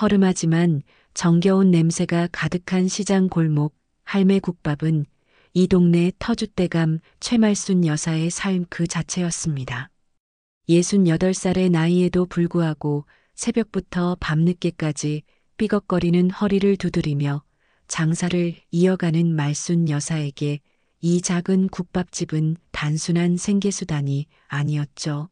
허름하지만 정겨운 냄새가 가득한 시장 골목 할매 국밥은 이 동네 터줏대감 최말순 여사의 삶 그 자체였습니다. 68살의 나이에도 불구하고 새벽부터 밤늦게까지 삐걱거리는 허리를 두드리며 장사를 이어가는 말순 여사에게 이 작은 국밥집은 단순한 생계수단이 아니었죠.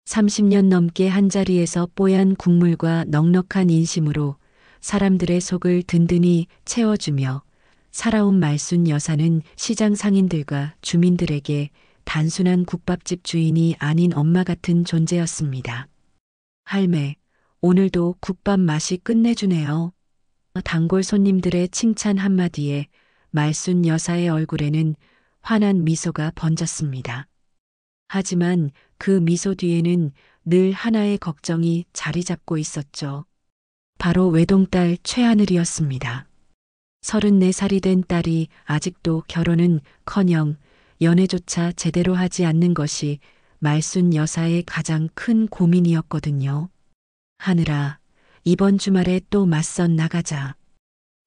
30년 넘게 한자리에서 뽀얀 국물과 넉넉한 인심으로 사람들의 속을 든든히 채워주며 살아온 말순 여사는 시장 상인들과 주민들에게 단순한 국밥집 주인이 아닌 엄마 같은 존재였습니다. 할매, 오늘도 국밥 맛이 끝내주네요. 단골 손님들의 칭찬 한마디에 말순 여사의 얼굴에는 환한 미소가 번졌습니다. 하지만 그 미소 뒤에는 늘 하나의 걱정이 자리 잡고 있었죠. 바로 외동딸 최하늘이었습니다. 34살이 된 딸이 아직도 결혼은커녕 연애조차 제대로 하지 않는 것이 말순 여사의 가장 큰 고민이었거든요. 하늘아, 이번 주말에 또 맞선 나가자.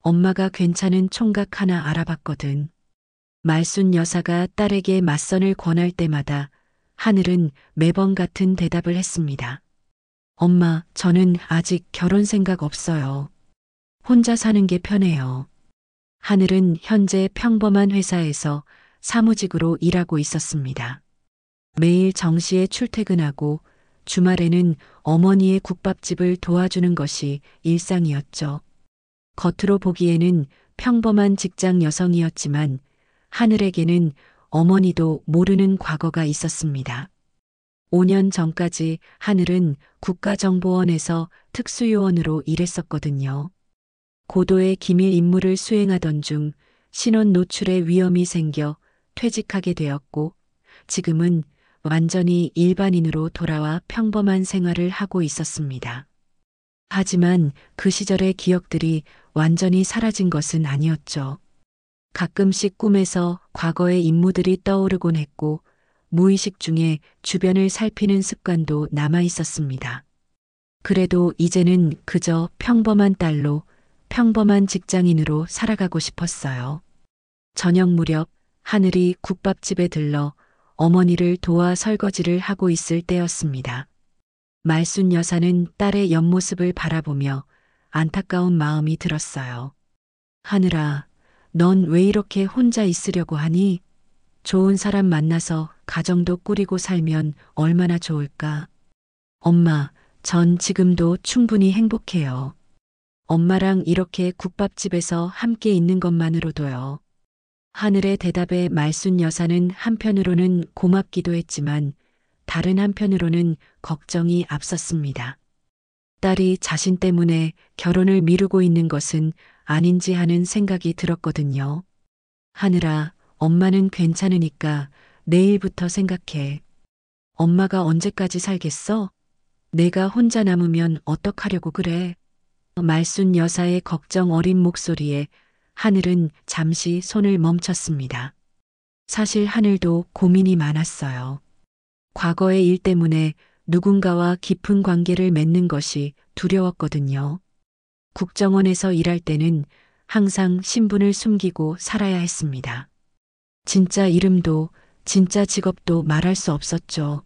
엄마가 괜찮은 총각 하나 알아봤거든. 말순 여사가 딸에게 맞선을 권할 때마다 하늘은 매번 같은 대답을 했습니다. 엄마, 저는 아직 결혼 생각 없어요. 혼자 사는 게 편해요. 하늘은 현재 평범한 회사에서 사무직으로 일하고 있었습니다. 매일 정시에 출퇴근하고 주말에는 어머니의 국밥집을 도와주는 것이 일상이었죠. 겉으로 보기에는 평범한 직장 여성이었지만 하늘에게는 어머니도 모르는 과거가 있었습니다. 5년 전까지 하늘은 국가정보원에서 특수요원으로 일했었거든요. 고도의 기밀 임무를 수행하던 중 신원 노출의 위험이 생겨 퇴직하게 되었고 지금은 완전히 일반인으로 돌아와 평범한 생활을 하고 있었습니다. 하지만 그 시절의 기억들이 완전히 사라진 것은 아니었죠. 가끔씩 꿈에서 과거의 인물들이 떠오르곤 했고 무의식 중에 주변을 살피는 습관도 남아 있었습니다. 그래도 이제는 그저 평범한 딸로 평범한 직장인으로 살아가고 싶었어요. 저녁 무렵 하늘이 국밥집에 들러 어머니를 도와 설거지를 하고 있을 때였습니다. 말순 여사는 딸의 옆모습을 바라보며 안타까운 마음이 들었어요. 하늘아, 넌 왜 이렇게 혼자 있으려고 하니? 좋은 사람 만나서 가정도 꾸리고 살면 얼마나 좋을까? 엄마, 전 지금도 충분히 행복해요. 엄마랑 이렇게 국밥집에서 함께 있는 것만으로도요. 하늘의 대답에 말순 여사는 한편으로는 고맙기도 했지만 다른 한편으로는 걱정이 앞섰습니다. 딸이 자신 때문에 결혼을 미루고 있는 것은 아닌지 하는 생각이 들었거든요. 하늘아, 엄마는 괜찮으니까 내일부터 생각해. 엄마가 언제까지 살겠어? 내가 혼자 남으면 어떡하려고 그래? 말순 여사의 걱정 어린 목소리에 하늘은 잠시 손을 멈췄습니다. 사실 하늘도 고민이 많았어요. 과거의 일 때문에 누군가와 깊은 관계를 맺는 것이 두려웠거든요. 국정원에서 일할 때는 항상 신분을 숨기고 살아야 했습니다. 진짜 이름도 진짜 직업도 말할 수 없었죠.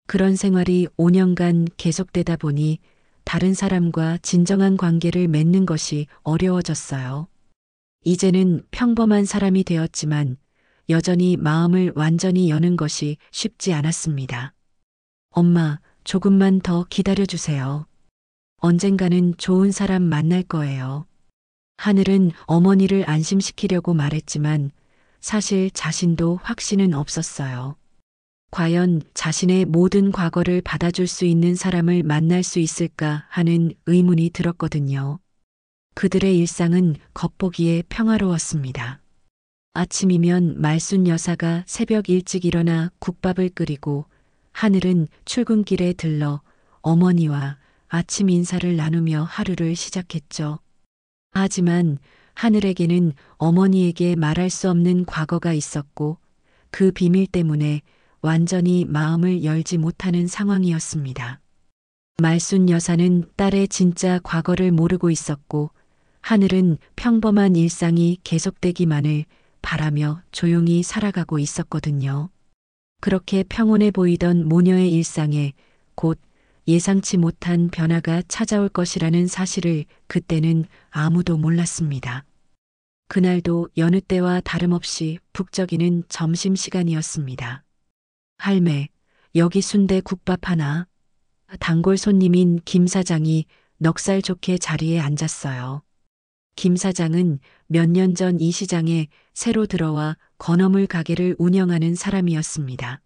그런 생활이 5년간 계속되다 보니 다른 사람과 진정한 관계를 맺는 것이 어려워졌어요. 이제는 평범한 사람이 되었지만 여전히 마음을 완전히 여는 것이 쉽지 않았습니다. 엄마, 조금만 더 기다려주세요. 언젠가는 좋은 사람 만날 거예요. 하늘은 어머니를 안심시키려고 말했지만 사실 자신도 확신은 없었어요. 과연 자신의 모든 과거를 받아줄 수 있는 사람을 만날 수 있을까 하는 의문이 들었거든요. 그들의 일상은 겉보기에 평화로웠습니다. 아침이면 말순 여사가 새벽 일찍 일어나 국밥을 끓이고 하늘은 출근길에 들러 어머니와 아침 인사를 나누며 하루를 시작했죠. 하지만 하늘에게는 어머니에게 말할 수 없는 과거가 있었고 그 비밀 때문에 완전히 마음을 열지 못하는 상황이었습니다. 말순 여사는 딸의 진짜 과거를 모르고 있었고 하늘은 평범한 일상이 계속되기만을 바라며 조용히 살아가고 있었거든요. 그렇게 평온해 보이던 모녀의 일상에 곧 예상치 못한 변화가 찾아올 것이라는 사실을 그때는 아무도 몰랐습니다. 그날도 여느 때와 다름없이 북적이는 점심시간이었습니다. 할매, 여기 순대 국밥 하나. 단골 손님인 김 사장이 넉살 좋게 자리에 앉았어요. 김 사장은 몇 년 전 이 시장에 새로 들어와 건어물 가게를 운영하는 사람이었습니다.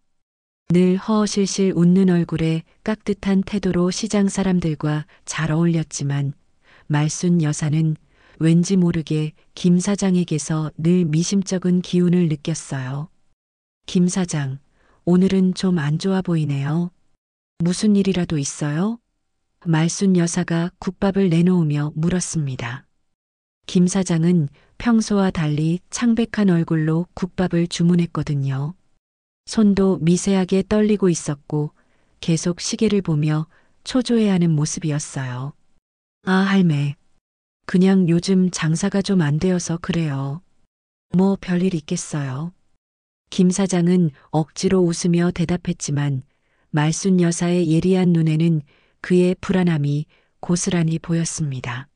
늘 허허실실 웃는 얼굴에 깍듯한 태도로 시장 사람들과 잘 어울렸지만 말순 여사는 왠지 모르게 김 사장에게서 늘 미심쩍은 기운을 느꼈어요. 김 사장, 오늘은 좀 안 좋아 보이네요. 무슨 일이라도 있어요? 말순 여사가 국밥을 내놓으며 물었습니다. 김 사장은 평소와 달리 창백한 얼굴로 국밥을 주문했거든요. 손도 미세하게 떨리고 있었고 계속 시계를 보며 초조해하는 모습이었어요. 아, 할매. 그냥 요즘 장사가 좀 안 되어서 그래요. 뭐 별일 있겠어요. 김 사장은 억지로 웃으며 대답했지만 말순 여사의 예리한 눈에는 그의 불안함이 고스란히 보였습니다.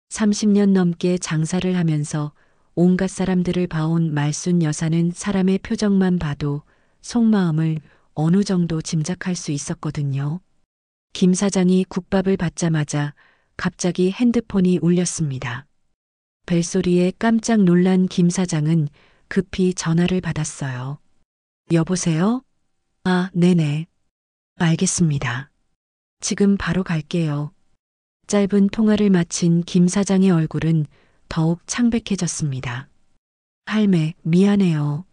30년 넘게 장사를 하면서 온갖 사람들을 봐온 말순 여사는 사람의 표정만 봐도 속마음을 어느 정도 짐작할 수 있었거든요. 김 사장이 국밥을 받자마자 갑자기 핸드폰이 울렸습니다. 벨소리에 깜짝 놀란 김 사장은 급히 전화를 받았어요. 여보세요? 아, 네네. 알겠습니다. 지금 바로 갈게요. 짧은 통화를 마친 김 사장의 얼굴은 더욱 창백해졌습니다. 할매, 미안해요.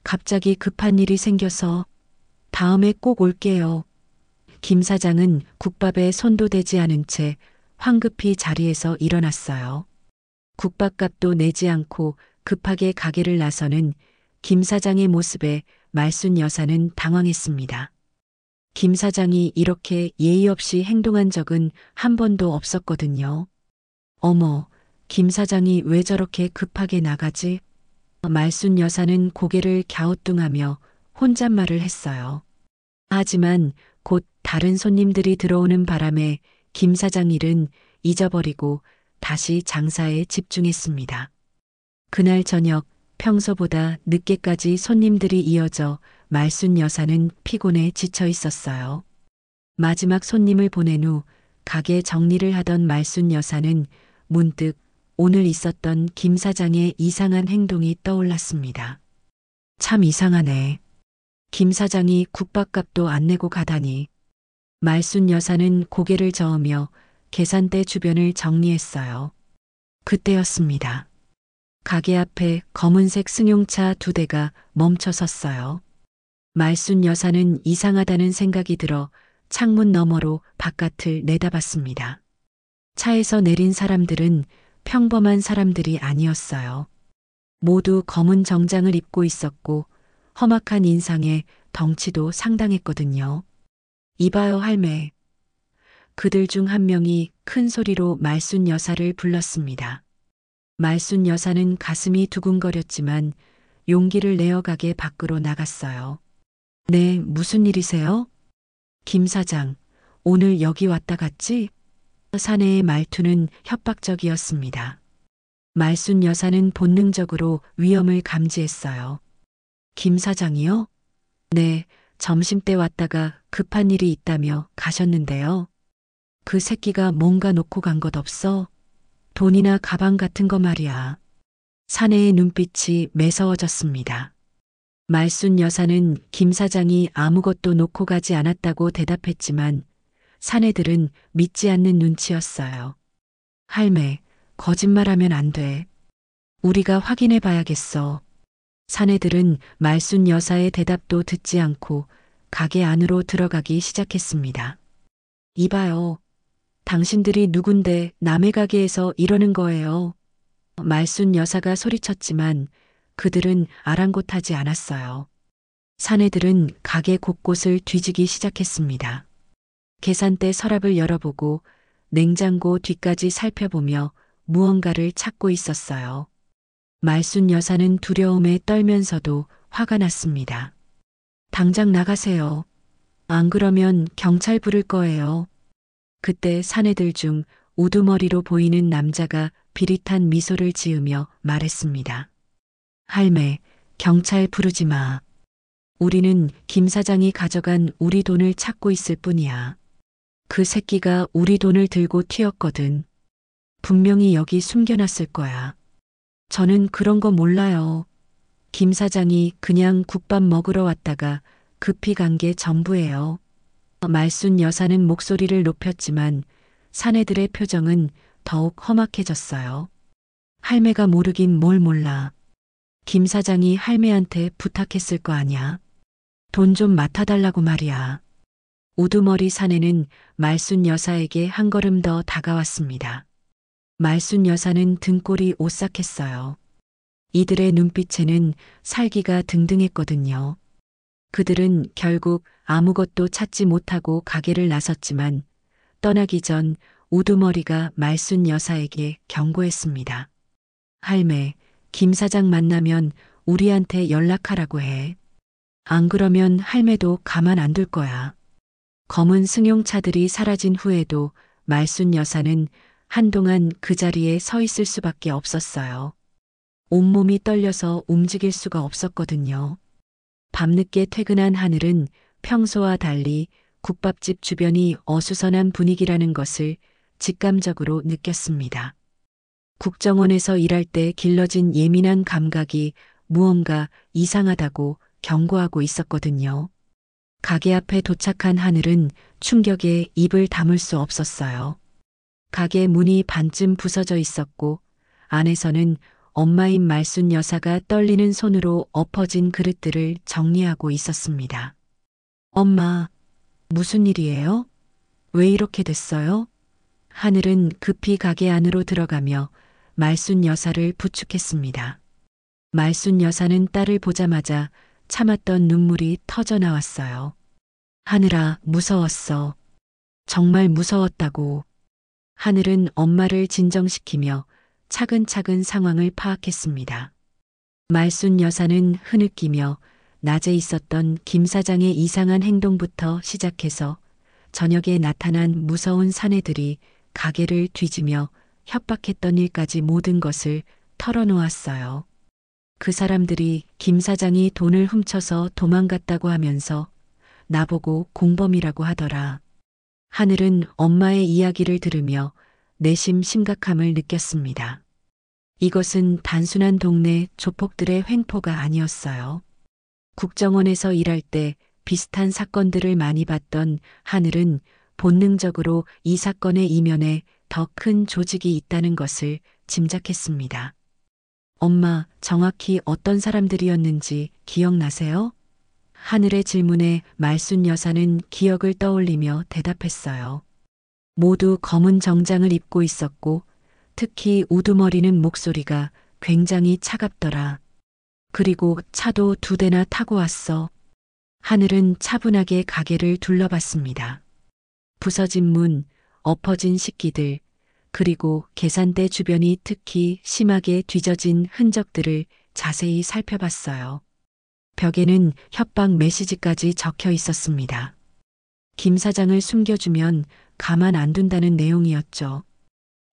갑자기 급한 일이 생겨서 다음에 꼭 올게요. 김 사장은 국밥에 손도 대지 않은 채 황급히 자리에서 일어났어요. 국밥값도 내지 않고 급하게 가게를 나서는 김 사장의 모습에 말순 여사는 당황했습니다. 김 사장이 이렇게 예의 없이 행동한 적은 한 번도 없었거든요. 어머, 김 사장이 왜 저렇게 급하게 나가지? 말순 여사는 고개를 갸우뚱하며 혼잣말을 했어요. 하지만 곧 다른 손님들이 들어오는 바람에 김 사장 일은 잊어버리고 다시 장사에 집중했습니다. 그날 저녁 평소보다 늦게까지 손님들이 이어져 말순 여사는 피곤해 지쳐 있었어요. 마지막 손님을 보낸 후 가게 정리를 하던 말순 여사는 문득 오늘 있었던 김 사장의 이상한 행동이 떠올랐습니다. 참 이상하네. 김 사장이 국밥값도 안 내고 가다니. 말순 여사는 고개를 저으며 계산대 주변을 정리했어요. 그때였습니다. 가게 앞에 검은색 승용차 2대가 멈춰 섰어요. 말순 여사는 이상하다는 생각이 들어 창문 너머로 바깥을 내다봤습니다. 차에서 내린 사람들은 평범한 사람들이 아니었어요. 모두 검은 정장을 입고 있었고 험악한 인상에 덩치도 상당했거든요. 이봐요, 할매. 그들 중 한 명이 큰 소리로 말순 여사를 불렀습니다. 말순 여사는 가슴이 두근거렸지만 용기를 내어 가게 밖으로 나갔어요. 네, 무슨 일이세요? 김 사장, 오늘 여기 왔다 갔지? 사내의 말투는 협박적이었습니다. 말순 여사는 본능적으로 위험을 감지했어요. 김 사장이요? 네, 점심때 왔다가 급한 일이 있다며 가셨는데요. 그 새끼가 뭔가 놓고 간 것 없어? 돈이나 가방 같은 거 말이야. 사내의 눈빛이 매서워졌습니다. 말순 여사는 김 사장이 아무것도 놓고 가지 않았다고 대답했지만 사내들은 믿지 않는 눈치였어요. 할매, 거짓말하면 안 돼. 우리가 확인해 봐야겠어. 사내들은 말순 여사의 대답도 듣지 않고 가게 안으로 들어가기 시작했습니다. 이봐요. 당신들이 누군데 남의 가게에서 이러는 거예요. 말순 여사가 소리쳤지만 그들은 아랑곳하지 않았어요. 사내들은 가게 곳곳을 뒤지기 시작했습니다. 계산대 서랍을 열어보고 냉장고 뒤까지 살펴보며 무언가를 찾고 있었어요. 말순 여사는 두려움에 떨면서도 화가 났습니다. 당장 나가세요. 안 그러면 경찰 부를 거예요. 그때 사내들 중 우두머리로 보이는 남자가 비릿한 미소를 지으며 말했습니다. 할매, 경찰 부르지 마. 우리는 김 사장이 가져간 우리 돈을 찾고 있을 뿐이야. 그 새끼가 우리 돈을 들고 튀었거든. 분명히 여기 숨겨놨을 거야. 저는 그런 거 몰라요. 김 사장이 그냥 국밥 먹으러 왔다가 급히 간 게 전부예요. 말순 여사는 목소리를 높였지만 사내들의 표정은 더욱 험악해졌어요. 할매가 모르긴 뭘 몰라. 김 사장이 할매한테 부탁했을 거 아냐. 돈 좀 맡아달라고 말이야. 우두머리 사내는 말순 여사에게 한 걸음 더 다가왔습니다. 말순 여사는 등골이 오싹했어요. 이들의 눈빛에는 살기가 등등했거든요. 그들은 결국 아무것도 찾지 못하고 가게를 나섰지만 떠나기 전 우두머리가 말순 여사에게 경고했습니다. 할매, 김 사장 만나면 우리한테 연락하라고 해. 안 그러면 할매도 가만 안 둘 거야. 검은 승용차들이 사라진 후에도 말순 여사는 한동안 그 자리에 서 있을 수밖에 없었어요. 온몸이 떨려서 움직일 수가 없었거든요. 밤늦게 퇴근한 하늘은 평소와 달리 국밥집 주변이 어수선한 분위기라는 것을 직감적으로 느꼈습니다. 국정원에서 일할 때 길러진 예민한 감각이 무언가 이상하다고 경고하고 있었거든요. 가게 앞에 도착한 하늘은 충격에 입을 다물 수 없었어요. 가게 문이 반쯤 부서져 있었고 안에서는 엄마인 말순 여사가 떨리는 손으로 엎어진 그릇들을 정리하고 있었습니다. 엄마, 무슨 일이에요? 왜 이렇게 됐어요? 하늘은 급히 가게 안으로 들어가며 말순 여사를 부축했습니다. 말순 여사는 딸을 보자마자 참았던 눈물이 터져 나왔어요. 하늘아, 무서웠어. 정말 무서웠다고. 하늘은 엄마를 진정시키며 차근차근 상황을 파악했습니다. 말순 여사는 흐느끼며 낮에 있었던 김 사장의 이상한 행동부터 시작해서 저녁에 나타난 무서운 사내들이 가게를 뒤지며 협박했던 일까지 모든 것을 털어놓았어요. 그 사람들이 김 사장이 돈을 훔쳐서 도망갔다고 하면서 나보고 공범이라고 하더라. 하늘은 엄마의 이야기를 들으며 내심 심각함을 느꼈습니다. 이것은 단순한 동네 조폭들의 횡포가 아니었어요. 국정원에서 일할 때 비슷한 사건들을 많이 봤던 하늘은 본능적으로 이 사건의 이면에 더 큰 조직이 있다는 것을 짐작했습니다. 엄마, 정확히 어떤 사람들이었는지 기억나세요? 하늘의 질문에 말순 여사는 기억을 떠올리며 대답했어요. 모두 검은 정장을 입고 있었고 특히 우두머리는 목소리가 굉장히 차갑더라. 그리고 차도 2대나 타고 왔어. 하늘은 차분하게 가게를 둘러봤습니다. 부서진 문, 엎어진 식기들, 그리고 계산대 주변이 특히 심하게 뒤져진 흔적들을 자세히 살펴봤어요. 벽에는 협박 메시지까지 적혀 있었습니다. 김 사장을 숨겨주면 가만 안 둔다는 내용이었죠.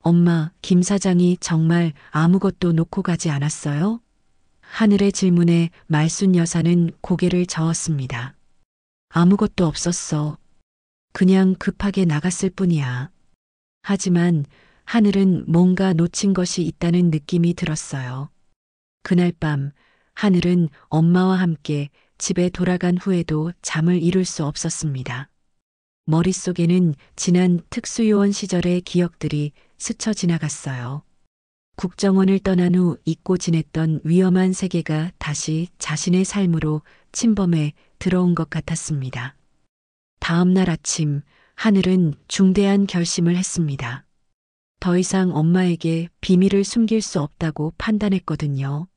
엄마, 김 사장이 정말 아무것도 놓고 가지 않았어요? 하늘의 질문에 말순 여사는 고개를 저었습니다. 아무것도 없었어. 그냥 급하게 나갔을 뿐이야. 하지만 하늘은 뭔가 놓친 것이 있다는 느낌이 들었어요. 그날 밤 하늘은 엄마와 함께 집에 돌아간 후에도 잠을 이룰 수 없었습니다. 머릿속에는 지난 특수요원 시절의 기억들이 스쳐 지나갔어요. 국정원을 떠난 후 잊고 지냈던 위험한 세계가 다시 자신의 삶으로 침범해 들어온 것 같았습니다. 다음 날 아침 하늘은 중대한 결심을 했습니다. 더 이상 엄마에게 비밀을 숨길 수 없다고 판단했거든요.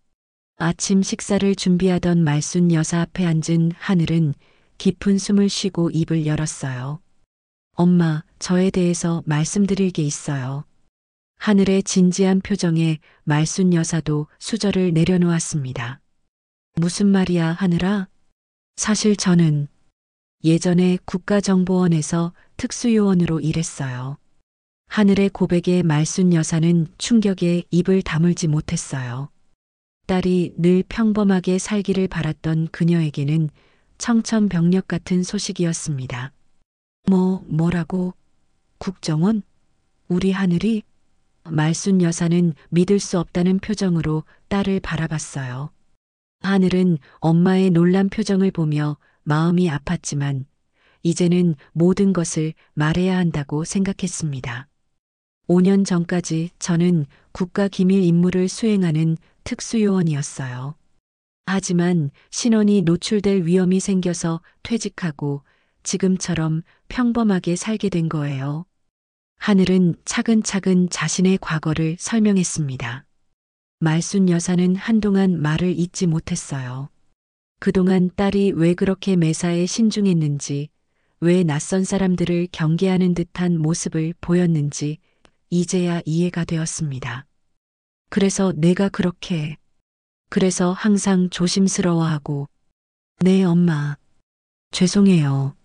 아침 식사를 준비하던 말순 여사 앞에 앉은 하늘은 깊은 숨을 쉬고 입을 열었어요. 엄마, 저에 대해서 말씀드릴 게 있어요. 하늘의 진지한 표정에 말순 여사도 수저를 내려놓았습니다. 무슨 말이야, 하늘아? 사실 저는 예전에 국가정보원에서 특수요원으로 일했어요. 하늘의 고백에 말순 여사는 충격에 입을 다물지 못했어요. 딸이 늘 평범하게 살기를 바랐던 그녀에게는 청천벽력 같은 소식이었습니다. 뭐라고? 국정원? 우리 하늘이? 말순 여사는 믿을 수 없다는 표정으로 딸을 바라봤어요. 하늘은 엄마의 놀란 표정을 보며 마음이 아팠지만 이제는 모든 것을 말해야 한다고 생각했습니다. 5년 전까지 저는 국가기밀 임무를 수행하는 특수요원이었어요. 하지만 신원이 노출될 위험이 생겨서 퇴직하고 지금처럼 평범하게 살게 된 거예요. 하늘은 차근차근 자신의 과거를 설명했습니다. 말순 여사는 한동안 말을 잇지 못했어요. 그동안 딸이 왜 그렇게 매사에 신중했는지, 왜 낯선 사람들을 경계하는 듯한 모습을 보였는지 이제야 이해가 되었습니다. 그래서 내가 그래서 항상 조심스러워하고, 네, 엄마. 죄송해요.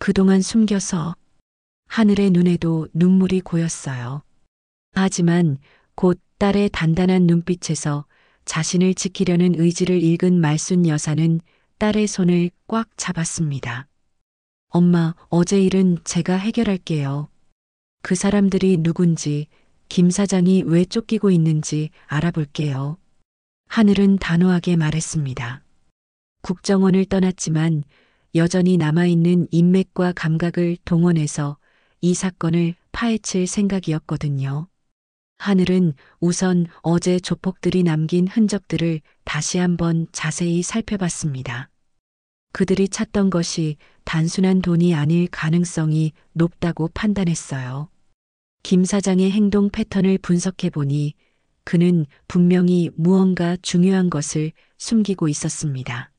그동안 숨겨서. 하늘의 눈에도 눈물이 고였어요. 하지만 곧 딸의 단단한 눈빛에서 자신을 지키려는 의지를 읽은 말순 여사는 딸의 손을 꽉 잡았습니다. 엄마, 어제 일은 제가 해결할게요. 그 사람들이 누군지, 김 사장이 왜 쫓기고 있는지 알아볼게요. 하늘은 단호하게 말했습니다. 국정원을 떠났지만 여전히 남아있는 인맥과 감각을 동원해서 이 사건을 파헤칠 생각이었거든요. 하늘은 우선 어제 조폭들이 남긴 흔적들을 다시 한번 자세히 살펴봤습니다. 그들이 찾던 것이 단순한 돈이 아닐 가능성이 높다고 판단했어요. 김 사장의 행동 패턴을 분석해보니 그는 분명히 무언가 중요한 것을 숨기고 있었습니다.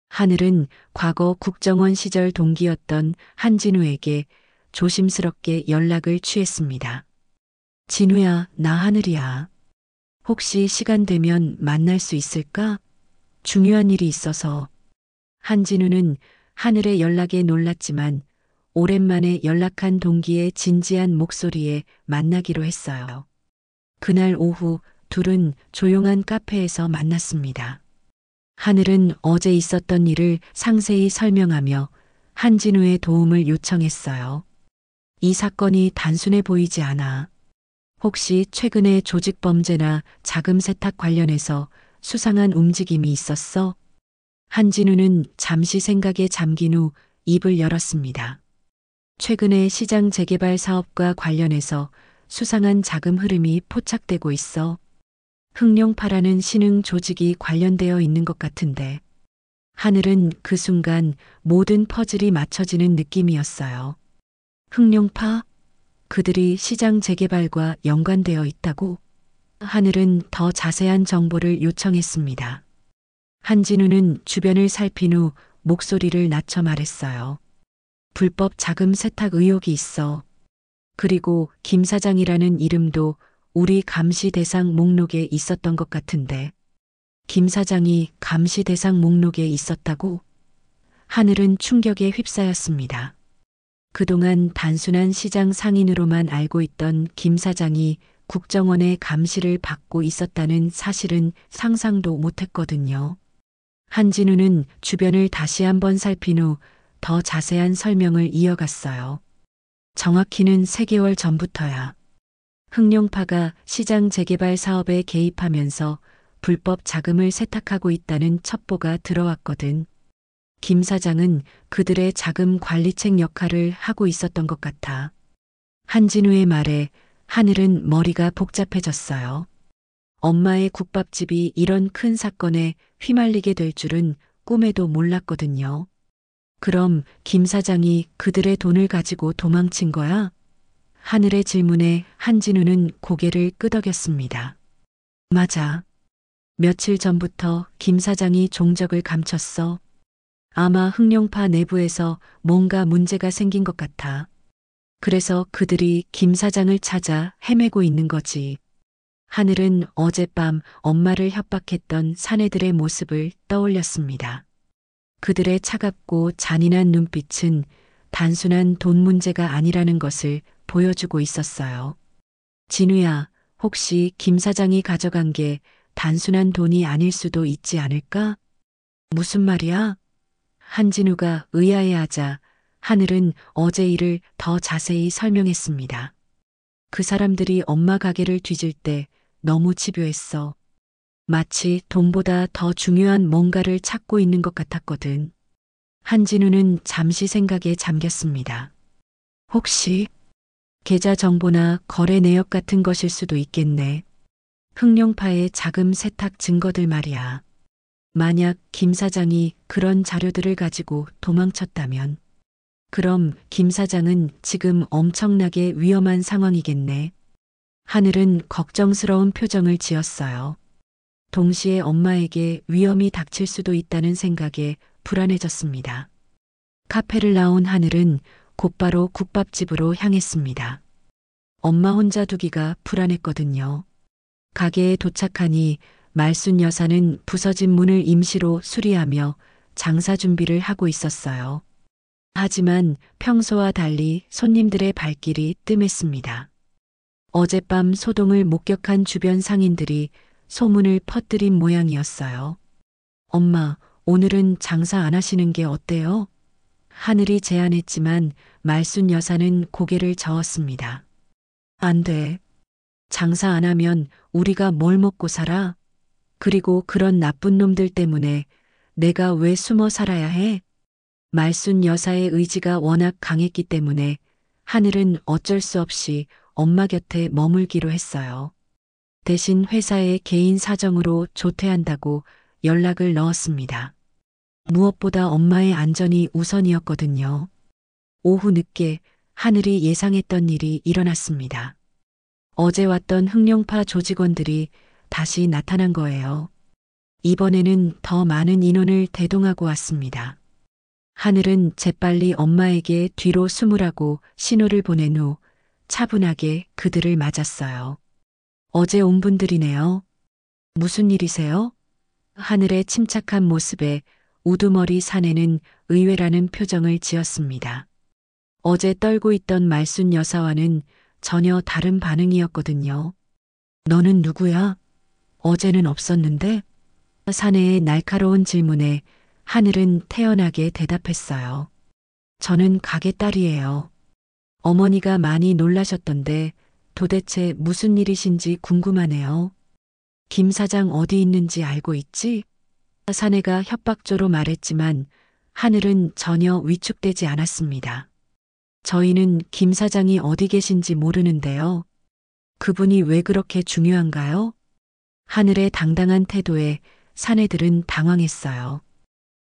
하늘은 과거 국정원 시절 동기였던 한진우에게 조심스럽게 연락을 취했습니다. 진우야, 나 하늘이야. 혹시 시간 되면 만날 수 있을까? 중요한 일이 있어서. 한진우는 하늘의 연락에 놀랐지만 오랜만에 연락한 동기의 진지한 목소리에 만나기로 했어요. 그날 오후 둘은 조용한 카페에서 만났습니다. 하늘은 어제 있었던 일을 상세히 설명하며 한진우의 도움을 요청했어요. 이 사건이 단순해 보이지 않아. 혹시 최근에 조직 범죄나 자금 세탁 관련해서 수상한 움직임이 있었어? 한진우는 잠시 생각에 잠긴 후 입을 열었습니다. 최근에 시장 재개발 사업과 관련해서 수상한 자금 흐름이 포착되고 있어. 흑룡파라는 신흥 조직이 관련되어 있는 것 같은데. 하늘은 그 순간 모든 퍼즐이 맞춰지는 느낌이었어요. 흑룡파? 그들이 시장 재개발과 연관되어 있다고? 하늘은 더 자세한 정보를 요청했습니다. 한진우는 주변을 살핀 후 목소리를 낮춰 말했어요. 불법 자금 세탁 의혹이 있어. 그리고 김 사장이라는 이름도 우리 감시 대상 목록에 있었던 것 같은데. 김 사장이 감시 대상 목록에 있었다고? 하늘은 충격에 휩싸였습니다. 그동안 단순한 시장 상인으로만 알고 있던 김 사장이 국정원의 감시를 받고 있었다는 사실은 상상도 못했거든요. 한진우는 주변을 다시 한번 살핀 후 더 자세한 설명을 이어갔어요. 정확히는 3개월 전부터야. 흑룡파가 시장 재개발 사업에 개입하면서 불법 자금을 세탁하고 있다는 첩보가 들어왔거든. 김 사장은 그들의 자금 관리책 역할을 하고 있었던 것 같아. 한진우의 말에 하늘은 머리가 복잡해졌어요. 엄마의 국밥집이 이런 큰 사건에 휘말리게 될 줄은 꿈에도 몰랐거든요. 그럼 김 사장이 그들의 돈을 가지고 도망친 거야? 하늘의 질문에 한진우는 고개를 끄덕였습니다. 맞아. 며칠 전부터 김 사장이 종적을 감췄어. 아마 흑룡파 내부에서 뭔가 문제가 생긴 것 같아. 그래서 그들이 김 사장을 찾아 헤매고 있는 거지. 하늘은 어젯밤 엄마를 협박했던 사내들의 모습을 떠올렸습니다. 그들의 차갑고 잔인한 눈빛은 단순한 돈 문제가 아니라는 것을 보여주고 있었어요. 진우야, 혹시 김 사장이 가져간 게 단순한 돈이 아닐 수도 있지 않을까? 무슨 말이야? 한진우가 의아해하자 하늘은 어제 일을 더 자세히 설명했습니다. 그 사람들이 엄마 가게를 뒤질 때 너무 집요했어. 마치 돈보다 더 중요한 뭔가를 찾고 있는 것 같았거든. 한진우는 잠시 생각에 잠겼습니다. 혹시 계좌 정보나 거래 내역 같은 것일 수도 있겠네. 흑룡파의 자금 세탁 증거들 말이야. 만약 김 사장이 그런 자료들을 가지고 도망쳤다면, 그럼 김 사장은 지금 엄청나게 위험한 상황이겠네. 하늘은 걱정스러운 표정을 지었어요. 동시에 엄마에게 위험이 닥칠 수도 있다는 생각에 불안해졌습니다. 카페를 나온 하늘은 곧바로 국밥집으로 향했습니다. 엄마 혼자 두기가 불안했거든요. 가게에 도착하니 말순 여사는 부서진 문을 임시로 수리하며 장사 준비를 하고 있었어요. 하지만 평소와 달리 손님들의 발길이 뜸했습니다. 어젯밤 소동을 목격한 주변 상인들이 소문을 퍼뜨린 모양이었어요. 엄마, 오늘은 장사 안 하시는 게 어때요? 하늘이 제안했지만 말순 여사는 고개를 저었습니다. 안 돼. 장사 안 하면 우리가 뭘 먹고 살아? 그리고 그런 나쁜 놈들 때문에 내가 왜 숨어 살아야 해? 말순 여사의 의지가 워낙 강했기 때문에 하늘은 어쩔 수 없이 엄마 곁에 머물기로 했어요. 대신 회사의 개인 사정으로 조퇴한다고 연락을 넣었습니다. 무엇보다 엄마의 안전이 우선이었거든요. 오후 늦게 하늘이 예상했던 일이 일어났습니다. 어제 왔던 흑룡파 조직원들이 다시 나타난 거예요. 이번에는 더 많은 인원을 대동하고 왔습니다. 하늘은 재빨리 엄마에게 뒤로 숨으라고 신호를 보낸 후 차분하게 그들을 맞았어요. 어제 온 분들이네요. 무슨 일이세요? 하늘의 침착한 모습에 우두머리 사내는 의외라는 표정을 지었습니다. 어제 떨고 있던 말순 여사와는 전혀 다른 반응이었거든요. 너는 누구야? 어제는 없었는데? 사내의 날카로운 질문에 하늘은 태연하게 대답했어요. 저는 가게 딸이에요. 어머니가 많이 놀라셨던데 도대체 무슨 일이신지 궁금하네요. 김 사장 어디 있는지 알고 있지? 사내가 협박조로 말했지만 하늘은 전혀 위축되지 않았습니다. 저희는 김 사장이 어디 계신지 모르는데요. 그분이 왜 그렇게 중요한가요? 하늘의 당당한 태도에 사내들은 당황했어요.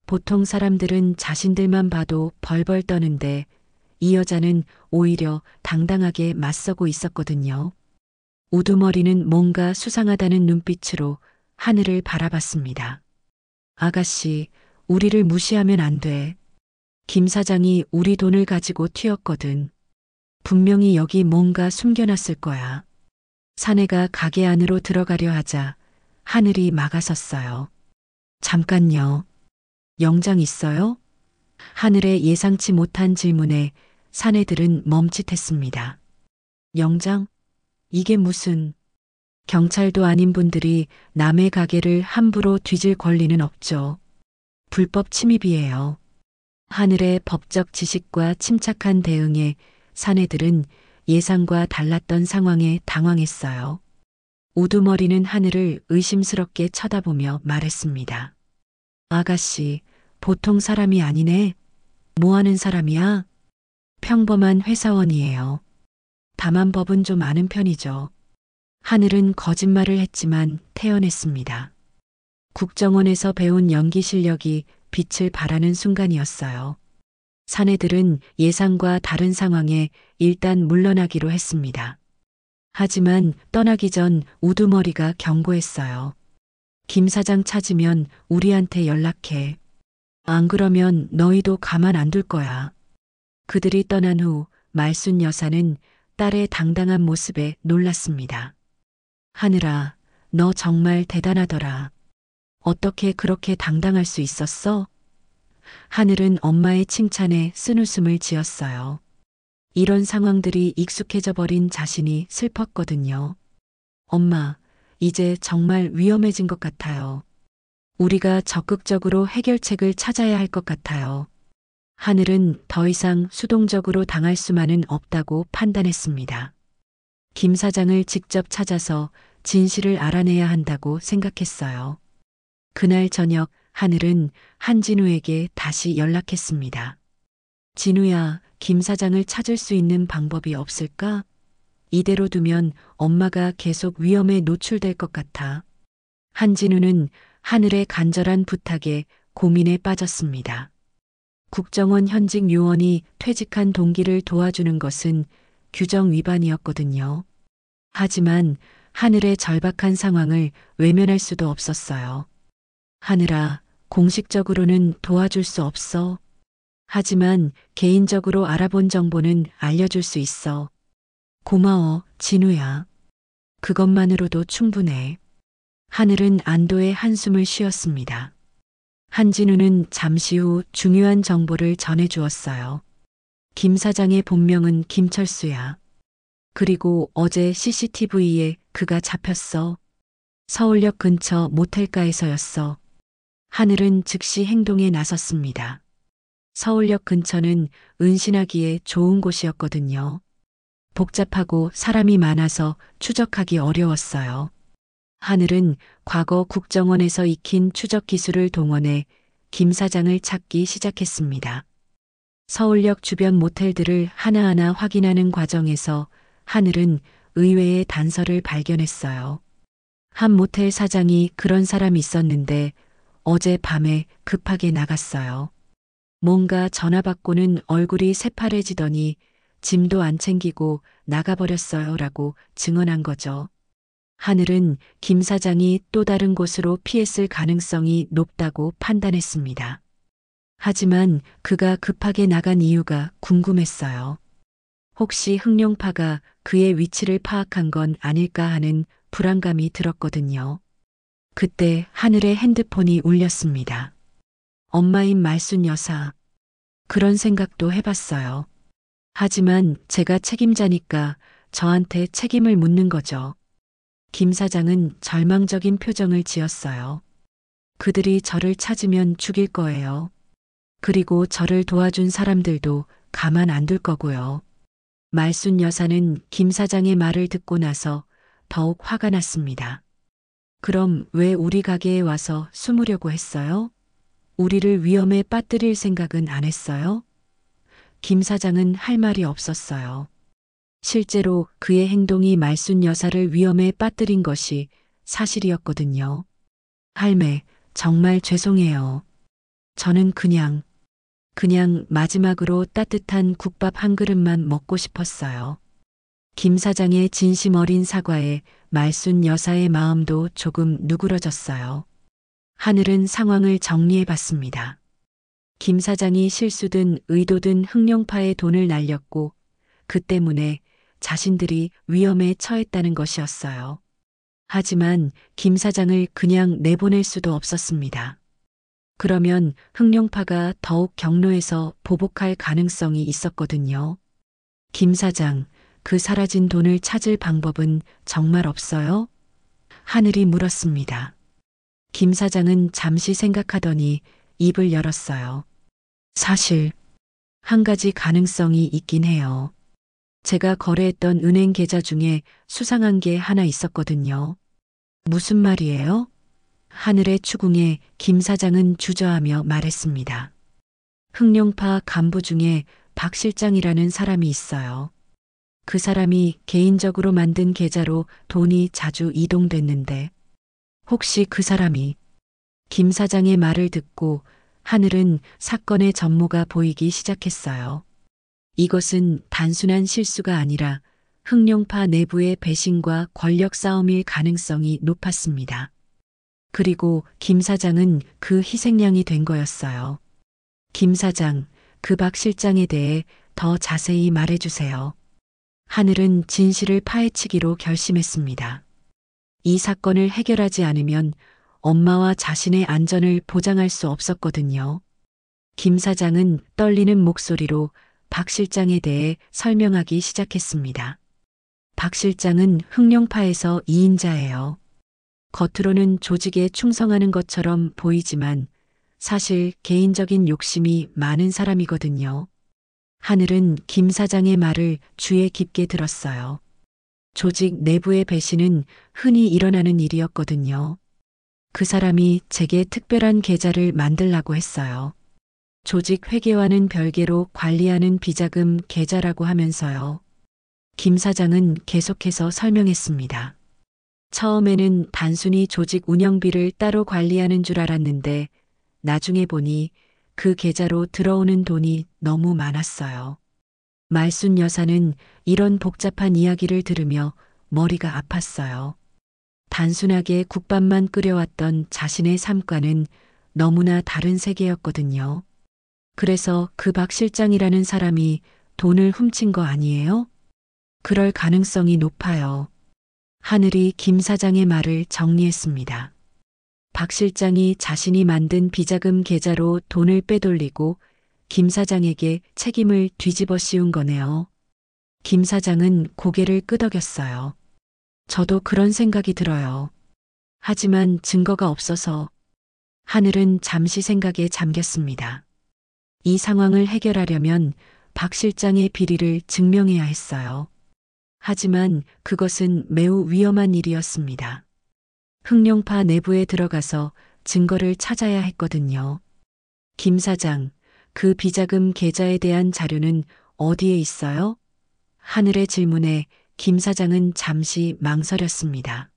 보통 사람들은 자신들만 봐도 벌벌 떠는데 이 여자는 오히려 당당하게 맞서고 있었거든요. 우두머리는 뭔가 수상하다는 눈빛으로 하늘을 바라봤습니다. 아가씨, 우리를 무시하면 안 돼. 김 사장이 우리 돈을 가지고 튀었거든. 분명히 여기 뭔가 숨겨놨을 거야. 사내가 가게 안으로 들어가려 하자 하늘이 막아섰어요. 잠깐요. 영장 있어요? 하늘의 예상치 못한 질문에 사내들은 멈칫했습니다. 영장? 이게 무슨... 경찰도 아닌 분들이 남의 가게를 함부로 뒤질 권리는 없죠. 불법 침입이에요. 하늘의 법적 지식과 침착한 대응에 사내들은 예상과 달랐던 상황에 당황했어요. 우두머리는 하늘을 의심스럽게 쳐다보며 말했습니다. 아가씨, 보통 사람이 아니네. 뭐 하는 사람이야? 평범한 회사원이에요. 다만 법은 좀 아는 편이죠. 하늘은 거짓말을 했지만 태연했습니다. 국정원에서 배운 연기 실력이 빛을 발하는 순간이었어요. 사내들은 예상과 다른 상황에 일단 물러나기로 했습니다. 하지만 떠나기 전 우두머리가 경고했어요. 김 사장 찾으면 우리한테 연락해. 안 그러면 너희도 가만 안 둘 거야. 그들이 떠난 후 말순 여사는 딸의 당당한 모습에 놀랐습니다. 하늘아, 너 정말 대단하더라. 어떻게 그렇게 당당할 수 있었어? 하늘은 엄마의 칭찬에 쓴웃음을 지었어요. 이런 상황들이 익숙해져 버린 자신이 슬펐거든요. 엄마, 이제 정말 위험해진 것 같아요. 우리가 적극적으로 해결책을 찾아야 할 것 같아요. 하늘은 더 이상 수동적으로 당할 수만은 없다고 판단했습니다. 김 사장을 직접 찾아서 진실을 알아내야 한다고 생각했어요. 그날 저녁 하늘은 한진우에게 다시 연락했습니다. 진우야, 김 사장을 찾을 수 있는 방법이 없을까? 이대로 두면 엄마가 계속 위험에 노출될 것 같아. 한진우는 하늘의 간절한 부탁에 고민에 빠졌습니다. 국정원 현직 요원이 퇴직한 동기를 도와주는 것은 규정 위반이었거든요. 하지만 하늘의 절박한 상황을 외면할 수도 없었어요. 하늘아, 공식적으로는 도와줄 수 없어. 하지만 개인적으로 알아본 정보는 알려줄 수 있어. 고마워, 진우야. 그것만으로도 충분해. 하늘은 안도의 한숨을 쉬었습니다. 한진우는 잠시 후 중요한 정보를 전해주었어요. 김 사장의 본명은 김철수야. 그리고 어제 CCTV에 그가 잡혔어. 서울역 근처 모텔가에서였어. 하늘은 즉시 행동에 나섰습니다. 서울역 근처는 은신하기에 좋은 곳이었거든요. 복잡하고 사람이 많아서 추적하기 어려웠어요. 하늘은 과거 국정원에서 익힌 추적 기술을 동원해 김 사장을 찾기 시작했습니다. 서울역 주변 모텔들을 하나하나 확인하는 과정에서 하늘은 의외의 단서를 발견했어요. 한 모텔 사장이 그런 사람이 있었는데 어제 밤에 급하게 나갔어요. 뭔가 전화 받고는 얼굴이 새파래지더니 짐도 안 챙기고 나가버렸어요 라고 증언한 거죠. 하늘은 김 사장이 또 다른 곳으로 피했을 가능성이 높다고 판단했습니다. 하지만 그가 급하게 나간 이유가 궁금했어요. 혹시 흑룡파가 그의 위치를 파악한 건 아닐까 하는 불안감이 들었거든요. 그때 하늘의 핸드폰이 울렸습니다. 엄마인 말순 여사. 그런 생각도 해봤어요. 하지만 제가 책임자니까 저한테 책임을 묻는 거죠. 김 사장은 절망적인 표정을 지었어요. 그들이 저를 찾으면 죽일 거예요. 그리고 저를 도와준 사람들도 가만 안 둘 거고요. 말순 여사는 김 사장의 말을 듣고 나서 더욱 화가 났습니다. 그럼 왜 우리 가게에 와서 숨으려고 했어요? 우리를 위험에 빠뜨릴 생각은 안 했어요? 김 사장은 할 말이 없었어요. 실제로 그의 행동이 말순 여사를 위험에 빠뜨린 것이 사실이었거든요. 할매, 정말 죄송해요. 저는 그냥 마지막으로 따뜻한 국밥 한 그릇만 먹고 싶었어요. 김 사장의 진심 어린 사과에 말순 여사의 마음도 조금 누그러졌어요. 하늘은 상황을 정리해 봤습니다. 김 사장이 실수든 의도든 흑룡파의 돈을 날렸고 그 때문에 자신들이 위험에 처했다는 것이었어요. 하지만 김 사장을 그냥 내보낼 수도 없었습니다. 그러면 흑룡파가 더욱 경로에서 보복할 가능성이 있었거든요. 김 사장, 그 사라진 돈을 찾을 방법은 정말 없어요? 하늘이 물었습니다. 김 사장은 잠시 생각하더니 입을 열었어요. 사실, 한 가지 가능성이 있긴 해요. 제가 거래했던 은행 계좌 중에 수상한 게 하나 있었거든요. 무슨 말이에요? 하늘의 추궁에 김 사장은 주저하며 말했습니다. 흑룡파 간부 중에 박 실장이라는 사람이 있어요. 그 사람이 개인적으로 만든 계좌로 돈이 자주 이동됐는데 혹시 그 사람이 김 사장의 말을 듣고 하늘은 사건의 전모가 보이기 시작했어요. 이것은 단순한 실수가 아니라 흑룡파 내부의 배신과 권력 싸움일 가능성이 높았습니다. 그리고 김 사장은 그 희생양이 된 거였어요. 김 사장, 그 박 실장에 대해 더 자세히 말해주세요. 하늘은 진실을 파헤치기로 결심했습니다. 이 사건을 해결하지 않으면 엄마와 자신의 안전을 보장할 수 없었거든요. 김 사장은 떨리는 목소리로 박 실장에 대해 설명하기 시작했습니다. 박 실장은 흑룡파에서 2인자예요. 겉으로는 조직에 충성하는 것처럼 보이지만 사실 개인적인 욕심이 많은 사람이거든요. 하늘은 김 사장의 말을 귀에 깊게 들었어요. 조직 내부의 배신은 흔히 일어나는 일이었거든요. 그 사람이 제게 특별한 계좌를 만들라고 했어요. 조직 회계와는 별개로 관리하는 비자금 계좌라고 하면서요. 김 사장은 계속해서 설명했습니다. 처음에는 단순히 조직 운영비를 따로 관리하는 줄 알았는데 나중에 보니 그 계좌로 들어오는 돈이 너무 많았어요. 말순 여사는 이런 복잡한 이야기를 들으며 머리가 아팠어요. 단순하게 국밥만 끓여왔던 자신의 삶과는 너무나 다른 세계였거든요. 그래서 그 박 실장이라는 사람이 돈을 훔친 거 아니에요? 그럴 가능성이 높아요. 하늘이 김 사장의 말을 정리했습니다. 박 실장이 자신이 만든 비자금 계좌로 돈을 빼돌리고 김 사장에게 책임을 뒤집어 씌운 거네요. 김 사장은 고개를 끄덕였어요. 저도 그런 생각이 들어요. 하지만 증거가 없어서 하늘은 잠시 생각에 잠겼습니다. 이 상황을 해결하려면 박 실장의 비리를 증명해야 했어요. 하지만 그것은 매우 위험한 일이었습니다. 흑룡파 내부에 들어가서 증거를 찾아야 했거든요. 김 사장, 그 비자금 계좌에 대한 자료는 어디에 있어요? 하늘의 질문에 김 사장은 잠시 망설였습니다.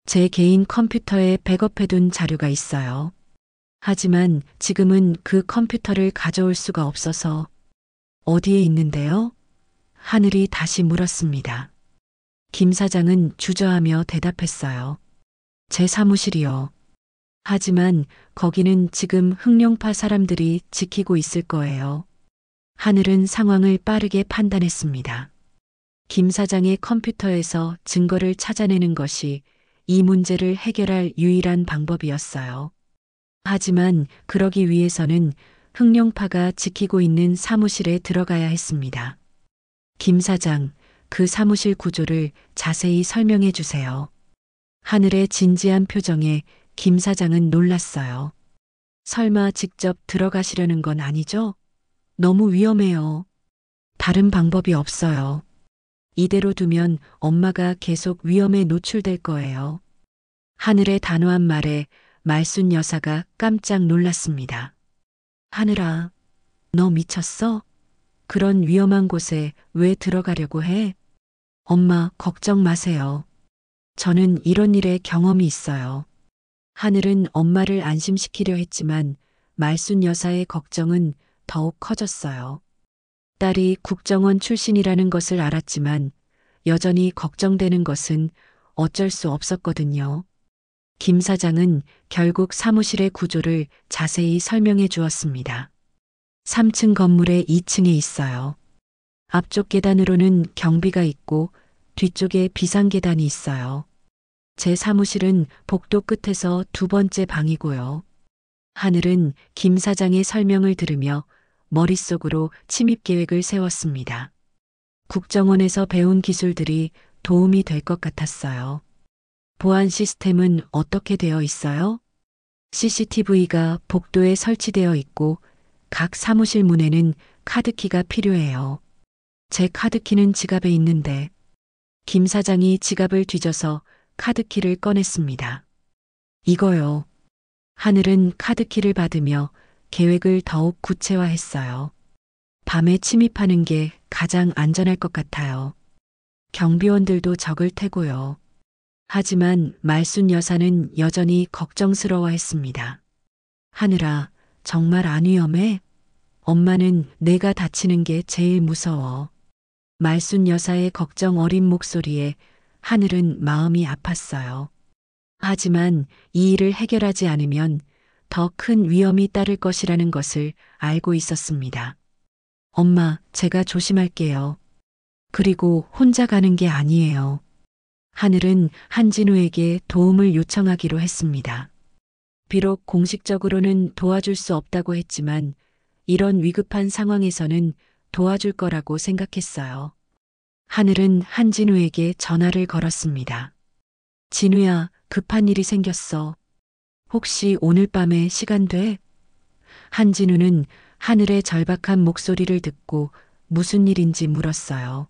제 개인 컴퓨터에 백업해둔 자료가 있어요. 하지만 지금은 그 컴퓨터를 가져올 수가 없어서 어디에 있는데요? 하늘이 다시 물었습니다. 김 사장은 주저하며 대답했어요. 제 사무실이요. 하지만 거기는 지금 흑룡파 사람들이 지키고 있을 거예요. 하늘은 상황을 빠르게 판단했습니다. 김 사장의 컴퓨터에서 증거를 찾아내는 것이 이 문제를 해결할 유일한 방법이었어요. 하지만 그러기 위해서는 흑룡파가 지키고 있는 사무실에 들어가야 했습니다. 김 사장, 그 사무실 구조를 자세히 설명해 주세요. 하늘의 진지한 표정에 김 사장은 놀랐어요. 설마 직접 들어가시려는 건 아니죠? 너무 위험해요. 다른 방법이 없어요. 이대로 두면 엄마가 계속 위험에 노출될 거예요. 하늘의 단호한 말에 말순 여사가 깜짝 놀랐습니다. 하늘아, 너 미쳤어? 그런 위험한 곳에 왜 들어가려고 해? 엄마, 걱정 마세요. 저는 이런 일에 경험이 있어요. 하늘은 엄마를 안심시키려 했지만 말순 여사의 걱정은 더욱 커졌어요. 딸이 국정원 출신이라는 것을 알았지만 여전히 걱정되는 것은 어쩔 수 없었거든요. 김 사장은 결국 사무실의 구조를 자세히 설명해 주었습니다. 3층 건물의 2층에 있어요. 앞쪽 계단으로는 경비가 있고 뒤쪽에 비상계단이 있어요. 제 사무실은 복도 끝에서 두 번째 방이고요. 하늘은 김 사장의 설명을 들으며 머릿속으로 침입 계획을 세웠습니다. 국정원에서 배운 기술들이 도움이 될 것 같았어요. 보안 시스템은 어떻게 되어 있어요? CCTV가 복도에 설치되어 있고 각 사무실 문에는 카드키가 필요해요. 제 카드키는 지갑에 있는데 김 사장이 지갑을 뒤져서 카드키를 꺼냈습니다. 이거요. 하늘은 카드키를 받으며 계획을 더욱 구체화했어요. 밤에 침입하는 게 가장 안전할 것 같아요. 경비원들도 적을 테고요. 하지만 말순 여사는 여전히 걱정스러워했습니다. 하늘아, 정말 안 위험해? 엄마는 내가 다치는 게 제일 무서워. 말순 여사의 걱정 어린 목소리에 하늘은 마음이 아팠어요. 하지만 이 일을 해결하지 않으면 더 큰 위험이 따를 것이라는 것을 알고 있었습니다. 엄마, 제가 조심할게요. 그리고 혼자 가는 게 아니에요. 하늘은 한진우에게 도움을 요청하기로 했습니다. 비록 공식적으로는 도와줄 수 없다고 했지만 이런 위급한 상황에서는 도와줄 거라고 생각했어요. 하늘은 한진우에게 전화를 걸었습니다. 진우야, 급한 일이 생겼어. 혹시 오늘 밤에 시간 돼? 한진우는 하늘의 절박한 목소리를 듣고 무슨 일인지 물었어요.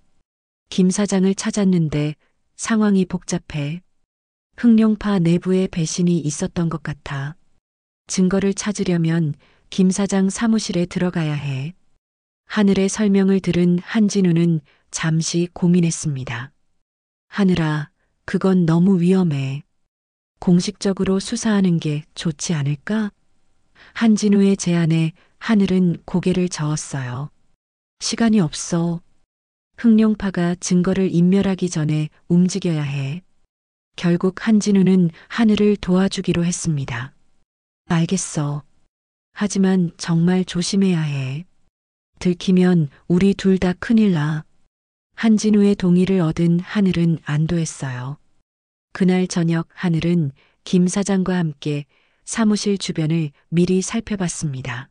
김 사장을 찾았는데 상황이 복잡해. 흑룡파 내부에 배신이 있었던 것 같아. 증거를 찾으려면 김 사장 사무실에 들어가야 해. 하늘의 설명을 들은 한진우는 잠시 고민했습니다. 하늘아, 그건 너무 위험해. 공식적으로 수사하는 게 좋지 않을까? 한진우의 제안에 하늘은 고개를 저었어요. 시간이 없어. 흑룡파가 증거를 인멸하기 전에 움직여야 해. 결국 한진우는 하늘을 도와주기로 했습니다. 알겠어. 하지만 정말 조심해야 해. 들키면 우리 둘 다 큰일 나. 한진우의 동의를 얻은 하늘은 안도했어요. 그날 저녁 하늘은 김 사장과 함께 사무실 주변을 미리 살펴봤습니다.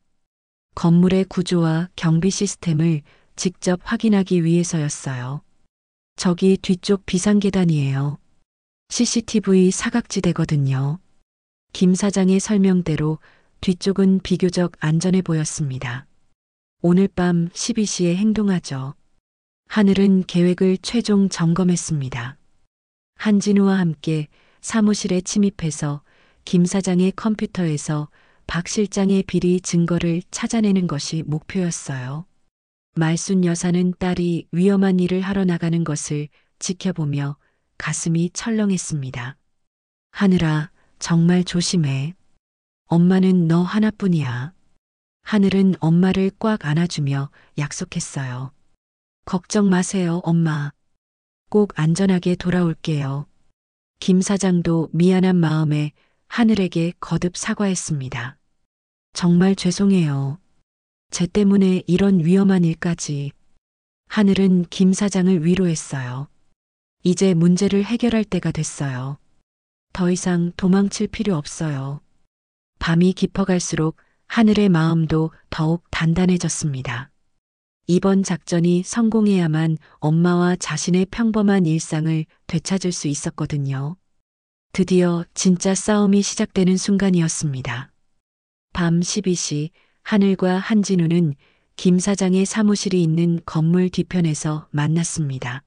건물의 구조와 경비 시스템을 직접 확인하기 위해서였어요. 저기 뒤쪽 비상계단이에요. CCTV 사각지대거든요. 김 사장의 설명대로 뒤쪽은 비교적 안전해 보였습니다. 오늘 밤 12시에 행동하죠. 하늘은 계획을 최종 점검했습니다. 한진우와 함께 사무실에 침입해서 김 사장의 컴퓨터에서 박 실장의 비리 증거를 찾아내는 것이 목표였어요. 말순 여사는 딸이 위험한 일을 하러 나가는 것을 지켜보며 가슴이 철렁했습니다. 하늘아, 정말 조심해. 엄마는 너 하나뿐이야. 하늘은 엄마를 꽉 안아주며 약속했어요. 걱정 마세요, 엄마. 꼭 안전하게 돌아올게요. 김 사장도 미안한 마음에 하늘에게 거듭 사과했습니다. 정말 죄송해요. 제 때문에 이런 위험한 일까지. 하늘은 김 사장을 위로했어요. 이제 문제를 해결할 때가 됐어요. 더 이상 도망칠 필요 없어요. 밤이 깊어갈수록 하늘의 마음도 더욱 단단해졌습니다. 이번 작전이 성공해야만 엄마와 자신의 평범한 일상을 되찾을 수 있었거든요. 드디어 진짜 싸움이 시작되는 순간이었습니다. 밤 12시 하늘과 한진우는 김 사장의 사무실이 있는 건물 뒤편에서 만났습니다.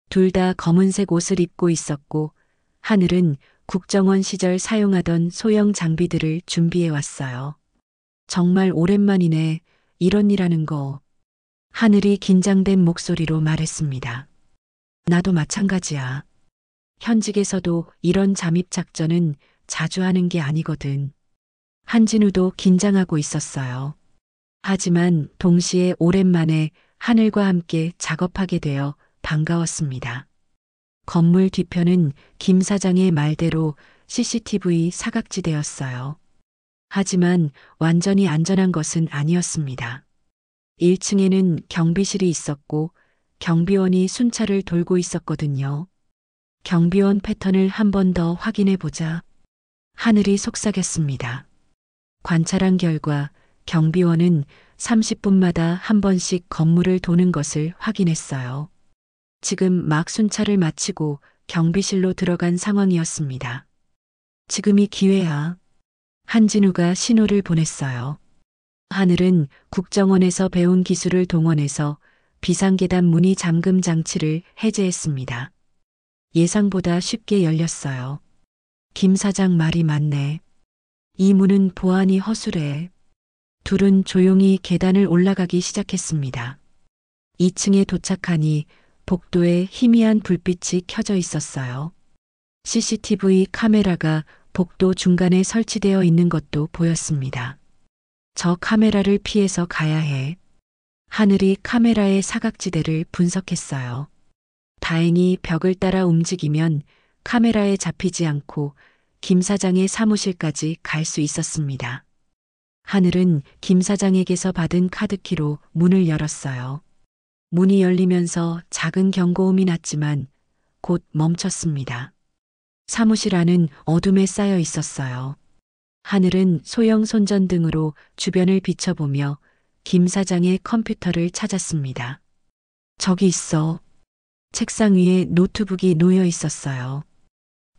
둘 다 검은색 옷을 입고 있었고 하늘은 국정원 시절 사용하던 소형 장비들을 준비해 왔어요. 정말 오랜만이네. 이런 일 하는 거. 하늘이 긴장된 목소리로 말했습니다. 나도 마찬가지야. 현직에서도 이런 잠입 작전은 자주 하는 게 아니거든. 한진우도 긴장하고 있었어요. 하지만 동시에 오랜만에 하늘과 함께 작업하게 되어 반가웠습니다. 건물 뒤편은 김 사장의 말대로 CCTV 사각지대였어요. 하지만 완전히 안전한 것은 아니었습니다. 1층에는 경비실이 있었고 경비원이 순찰을 돌고 있었거든요. 경비원 패턴을 한 번 더 확인해 보자. 하늘이 속삭였습니다. 관찰한 결과 경비원은 30분마다 한 번씩 건물을 도는 것을 확인했어요. 지금 막 순찰을 마치고 경비실로 들어간 상황이었습니다. 지금이 기회야. 한진우가 신호를 보냈어요. 하늘은 국정원에서 배운 기술을 동원해서 비상계단 문의 잠금 장치를 해제했습니다. 예상보다 쉽게 열렸어요. 김 사장 말이 맞네. 이 문은 보안이 허술해. 둘은 조용히 계단을 올라가기 시작했습니다. 2층에 도착하니 복도에 희미한 불빛이 켜져 있었어요. CCTV 카메라가 복도 중간에 설치되어 있는 것도 보였습니다. 저 카메라를 피해서 가야 해. 하늘이 카메라의 사각지대를 분석했어요. 다행히 벽을 따라 움직이면 카메라에 잡히지 않고 김 사장의 사무실까지 갈 수 있었습니다. 하늘은 김 사장에게서 받은 카드키로 문을 열었어요. 문이 열리면서 작은 경고음이 났지만 곧 멈췄습니다. 사무실 안은 어둠에 쌓여 있었어요. 하늘은 소형 손전등으로 주변을 비춰보며 김 사장의 컴퓨터를 찾았습니다. 저기 있어. 책상 위에 노트북이 놓여 있었어요.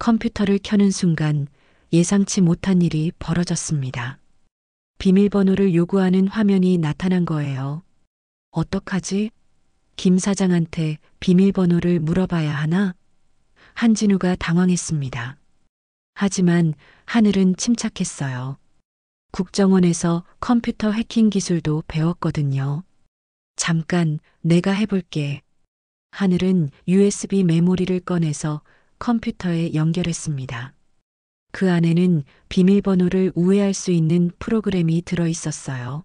컴퓨터를 켜는 순간 예상치 못한 일이 벌어졌습니다. 비밀번호를 요구하는 화면이 나타난 거예요. 어떡하지? 김 사장한테 비밀번호를 물어봐야 하나? 한진우가 당황했습니다. 하지만 하늘은 침착했어요. 국정원에서 컴퓨터 해킹 기술도 배웠거든요. 잠깐 내가 해볼게. 하늘은 USB 메모리를 꺼내서 컴퓨터에 연결했습니다. 그 안에는 비밀번호를 우회할 수 있는 프로그램이 들어 있었어요.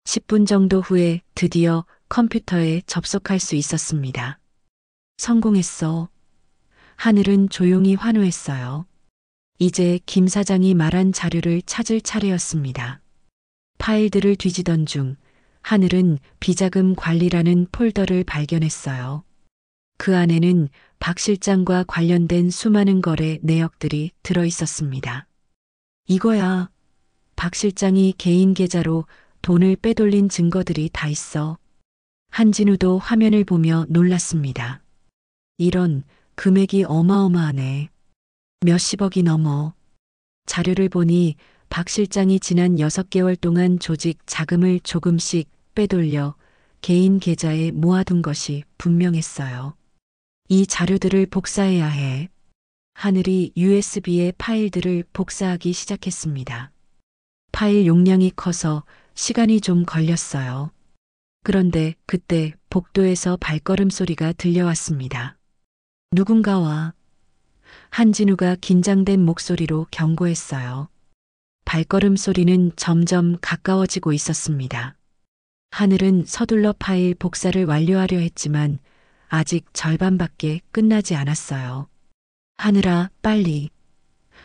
10분 정도 후에 드디어 컴퓨터에 접속할 수 있었습니다. 성공했어. 하늘은 조용히 환호했어요. 이제 김 사장이 말한 자료를 찾을 차례였습니다. 파일들을 뒤지던 중 하늘은 비자금 관리라는 폴더를 발견했어요. 그 안에는 박 실장과 관련된 수많은 거래 내역들이 들어 있었습니다. 이거야. 박 실장이 개인 계좌로 돈을 빼돌린 증거들이 다 있어. 한진우도 화면을 보며 놀랐습니다. 이런 금액이 어마어마하네. 몇십억이 넘어. 자료를 보니 박 실장이 지난 6개월 동안 조직 자금을 조금씩 빼돌려 개인 계좌에 모아둔 것이 분명했어요. 이 자료들을 복사해야 해. 하늘이 USB의 파일들을 복사하기 시작했습니다. 파일 용량이 커서 시간이 좀 걸렸어요. 그런데 그때 복도에서 발걸음 소리가 들려왔습니다. 누군가 와. 한진우가 긴장된 목소리로 경고했어요. 발걸음 소리는 점점 가까워지고 있었습니다. 하늘은 서둘러 파일 복사를 완료하려 했지만 아직 절반밖에 끝나지 않았어요. 하늘아, 빨리.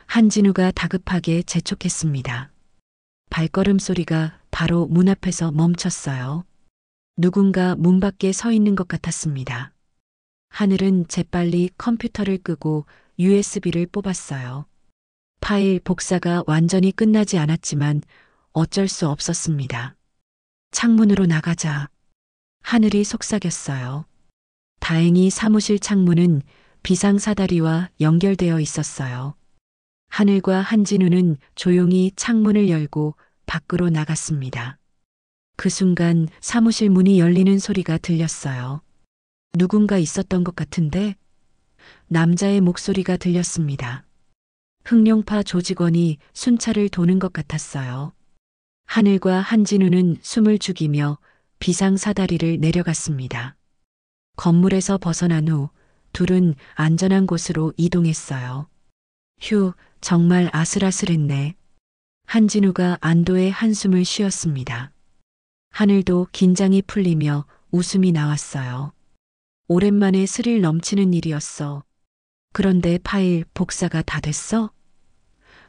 한진우가 다급하게 재촉했습니다. 발걸음 소리가 바로 문 앞에서 멈췄어요. 누군가 문 밖에 서 있는 것 같았습니다. 하늘은 재빨리 컴퓨터를 끄고 USB를 뽑았어요. 파일 복사가 완전히 끝나지 않았지만 어쩔 수 없었습니다. 창문으로 나가자. 하늘이 속삭였어요. 다행히 사무실 창문은 비상사다리와 연결되어 있었어요. 하늘과 한진우는 조용히 창문을 열고 밖으로 나갔습니다. 그 순간 사무실 문이 열리는 소리가 들렸어요. 누군가 있었던 것 같은데? 남자의 목소리가 들렸습니다. 흑룡파 조직원이 순찰을 도는 것 같았어요. 하늘과 한진우는 숨을 죽이며 비상사다리를 내려갔습니다. 건물에서 벗어난 후 둘은 안전한 곳으로 이동했어요. 휴, 정말 아슬아슬했네. 한진우가 안도의 한숨을 쉬었습니다. 하늘도 긴장이 풀리며 웃음이 나왔어요. 오랜만에 스릴 넘치는 일이었어. 그런데 파일 복사가 다 됐어?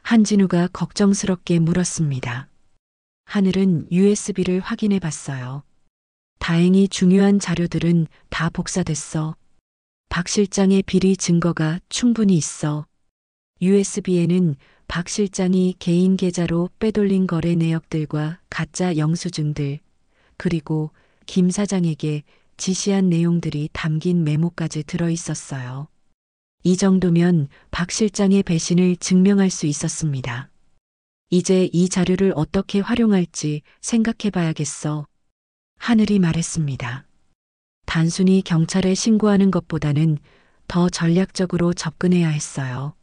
한진우가 걱정스럽게 물었습니다. 하늘은 USB를 확인해 봤어요. 다행히 중요한 자료들은 다 복사됐어. 박 실장의 비리 증거가 충분히 있어. USB에는 박 실장이 개인 계좌로 빼돌린 거래 내역들과 가짜 영수증들, 그리고 김 사장에게 지시한 내용들이 담긴 메모까지 들어 있었어요. 이 정도면 박 실장의 배신을 증명할 수 있었습니다. 이제 이 자료를 어떻게 활용할지 생각해 봐야겠어. 하늘이 말했습니다. 단순히 경찰에 신고하는 것보다는 더 전략적으로 접근해야 했어요.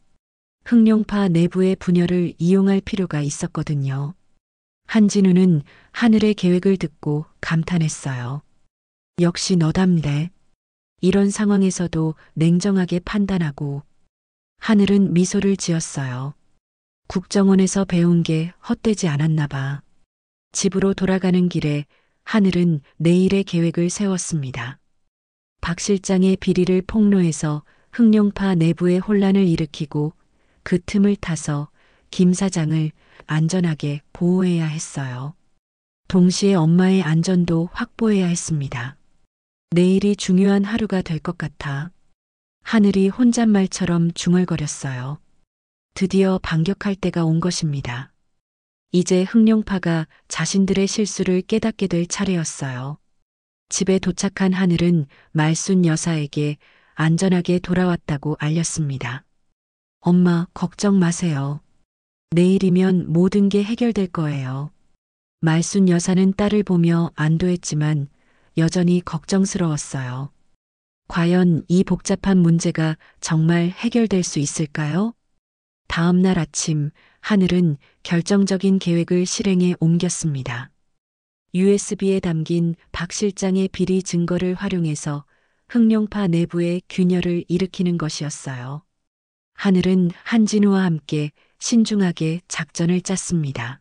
흑룡파 내부의 분열을 이용할 필요가 있었거든요. 한진우는 하늘의 계획을 듣고 감탄했어요. 역시 너답네. 이런 상황에서도 냉정하게 판단하고. 하늘은 미소를 지었어요. 국정원에서 배운 게 헛되지 않았나 봐. 집으로 돌아가는 길에 하늘은 내일의 계획을 세웠습니다. 박 실장의 비리를 폭로해서 흑룡파 내부의 혼란을 일으키고 그 틈을 타서 김 사장을 안전하게 보호해야 했어요. 동시에 엄마의 안전도 확보해야 했습니다. 내일이 중요한 하루가 될 것 같아 하늘이 혼잣말처럼 중얼거렸어요. 드디어 반격할 때가 온 것입니다. 이제 흑룡파가 자신들의 실수를 깨닫게 될 차례였어요. 집에 도착한 하늘은 말순 여사에게 안전하게 돌아왔다고 알렸습니다. 엄마, 걱정 마세요. 내일이면 모든 게 해결될 거예요. 말순 여사는 딸을 보며 안도했지만 여전히 걱정스러웠어요. 과연 이 복잡한 문제가 정말 해결될 수 있을까요? 다음 날 아침, 하늘은 결정적인 계획을 실행에 옮겼습니다. USB에 담긴 박 실장의 비리 증거를 활용해서 흑룡파 내부의 균열을 일으키는 것이었어요. 하늘은 한진우와 함께 신중하게 작전을 짰습니다.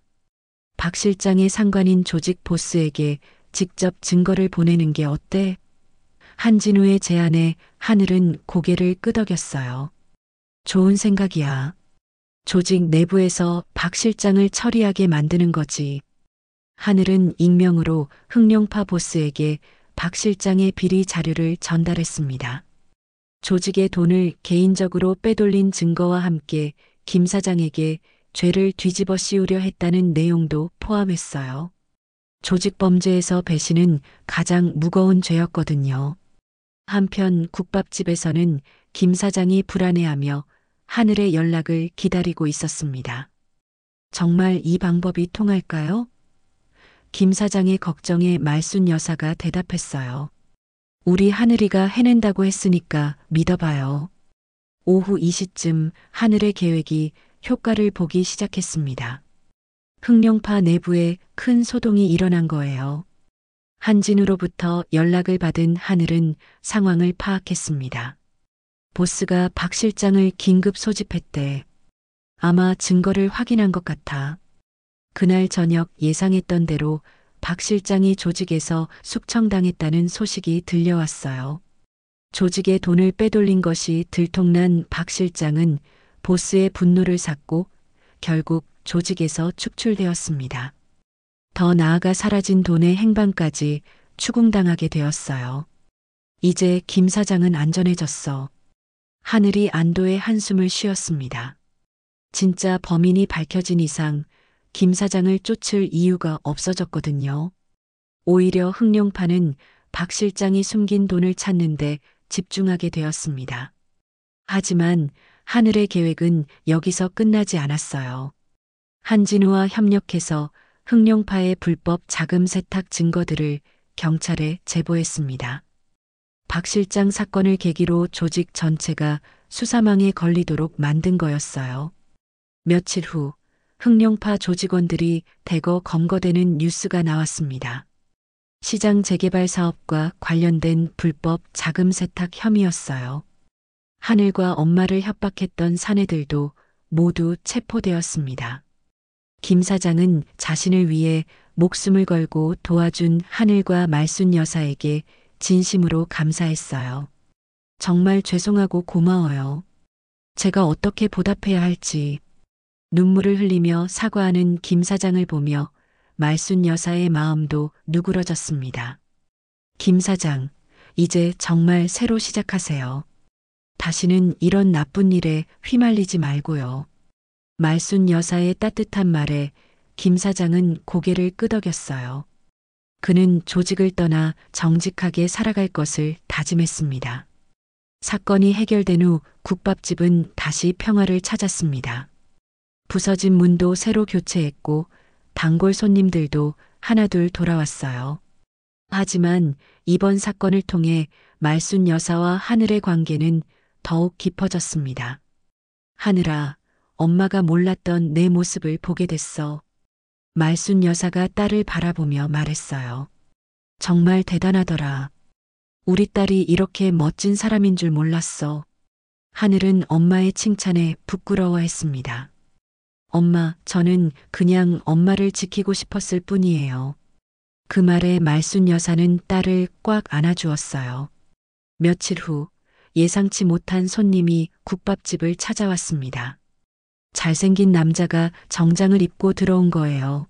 박 실장의 상관인 조직 보스에게 직접 증거를 보내는 게 어때? 한진우의 제안에 하늘은 고개를 끄덕였어요. 좋은 생각이야. 조직 내부에서 박 실장을 처리하게 만드는 거지. 하늘은 익명으로 흑룡파 보스에게 박 실장의 비리 자료를 전달했습니다. 조직의 돈을 개인적으로 빼돌린 증거와 함께 김 사장에게 죄를 뒤집어 씌우려 했다는 내용도 포함했어요. 조직 범죄에서 배신은 가장 무거운 죄였거든요. 한편 국밥집에서는 김 사장이 불안해하며 하늘의 연락을 기다리고 있었습니다. 정말 이 방법이 통할까요? 김 사장의 걱정에 말순 여사가 대답했어요. 우리 하늘이가 해낸다고 했으니까 믿어봐요. 오후 2시쯤 하늘의 계획이 효과를 보기 시작했습니다. 흑룡파 내부에 큰 소동이 일어난 거예요. 한진우로부터 연락을 받은 하늘은 상황을 파악했습니다. 보스가 박 실장을 긴급 소집했대. 아마 증거를 확인한 것 같아. 그날 저녁 예상했던 대로 박 실장이 조직에서 숙청당했다는 소식이 들려왔어요. 조직의 돈을 빼돌린 것이 들통난 박 실장은 보스의 분노를 샀고 결국 조직에서 축출되었습니다. 더 나아가 사라진 돈의 행방까지 추궁당하게 되었어요. 이제 김 사장은 안전해졌어. 하늘이 안도의 한숨을 쉬었습니다. 진짜 범인이 밝혀진 이상 김 사장을 쫓을 이유가 없어졌거든요. 오히려 흑룡파는 박 실장이 숨긴 돈을 찾는데 집중하게 되었습니다. 하지만 하늘의 계획은 여기서 끝나지 않았어요. 한진우와 협력해서 흑룡파의 불법 자금 세탁 증거들을 경찰에 제보했습니다. 박 실장 사건을 계기로 조직 전체가 수사망에 걸리도록 만든 거였어요. 며칠 후 흑룡파 조직원들이 대거 검거되는 뉴스가 나왔습니다. 시장 재개발 사업과 관련된 불법 자금 세탁 혐의였어요. 하늘과 엄마를 협박했던 사내들도 모두 체포되었습니다. 김 사장은 자신을 위해 목숨을 걸고 도와준 하늘과 말순 여사에게 진심으로 감사했어요. 정말 죄송하고 고마워요. 제가 어떻게 보답해야 할지. 눈물을 흘리며 사과하는 김 사장을 보며 말순 여사의 마음도 누그러졌습니다. 김 사장, 이제 정말 새로 시작하세요. 다시는 이런 나쁜 일에 휘말리지 말고요. 말순 여사의 따뜻한 말에 김 사장은 고개를 끄덕였어요. 그는 조직을 떠나 정직하게 살아갈 것을 다짐했습니다. 사건이 해결된 후 국밥집은 다시 평화를 찾았습니다. 부서진 문도 새로 교체했고 단골 손님들도 하나둘 돌아왔어요. 하지만 이번 사건을 통해 말순 여사와 하늘의 관계는 더욱 깊어졌습니다. 하늘아, 엄마가 몰랐던 내 모습을 보게 됐어. 말순 여사가 딸을 바라보며 말했어요. 정말 대단하더라. 우리 딸이 이렇게 멋진 사람인 줄 몰랐어. 하늘은 엄마의 칭찬에 부끄러워했습니다. 엄마, 저는 그냥 엄마를 지키고 싶었을 뿐이에요. 그 말에 말순 여사는 딸을 꽉 안아주었어요. 며칠 후 예상치 못한 손님이 국밥집을 찾아왔습니다. 잘생긴 남자가 정장을 입고 들어온 거예요.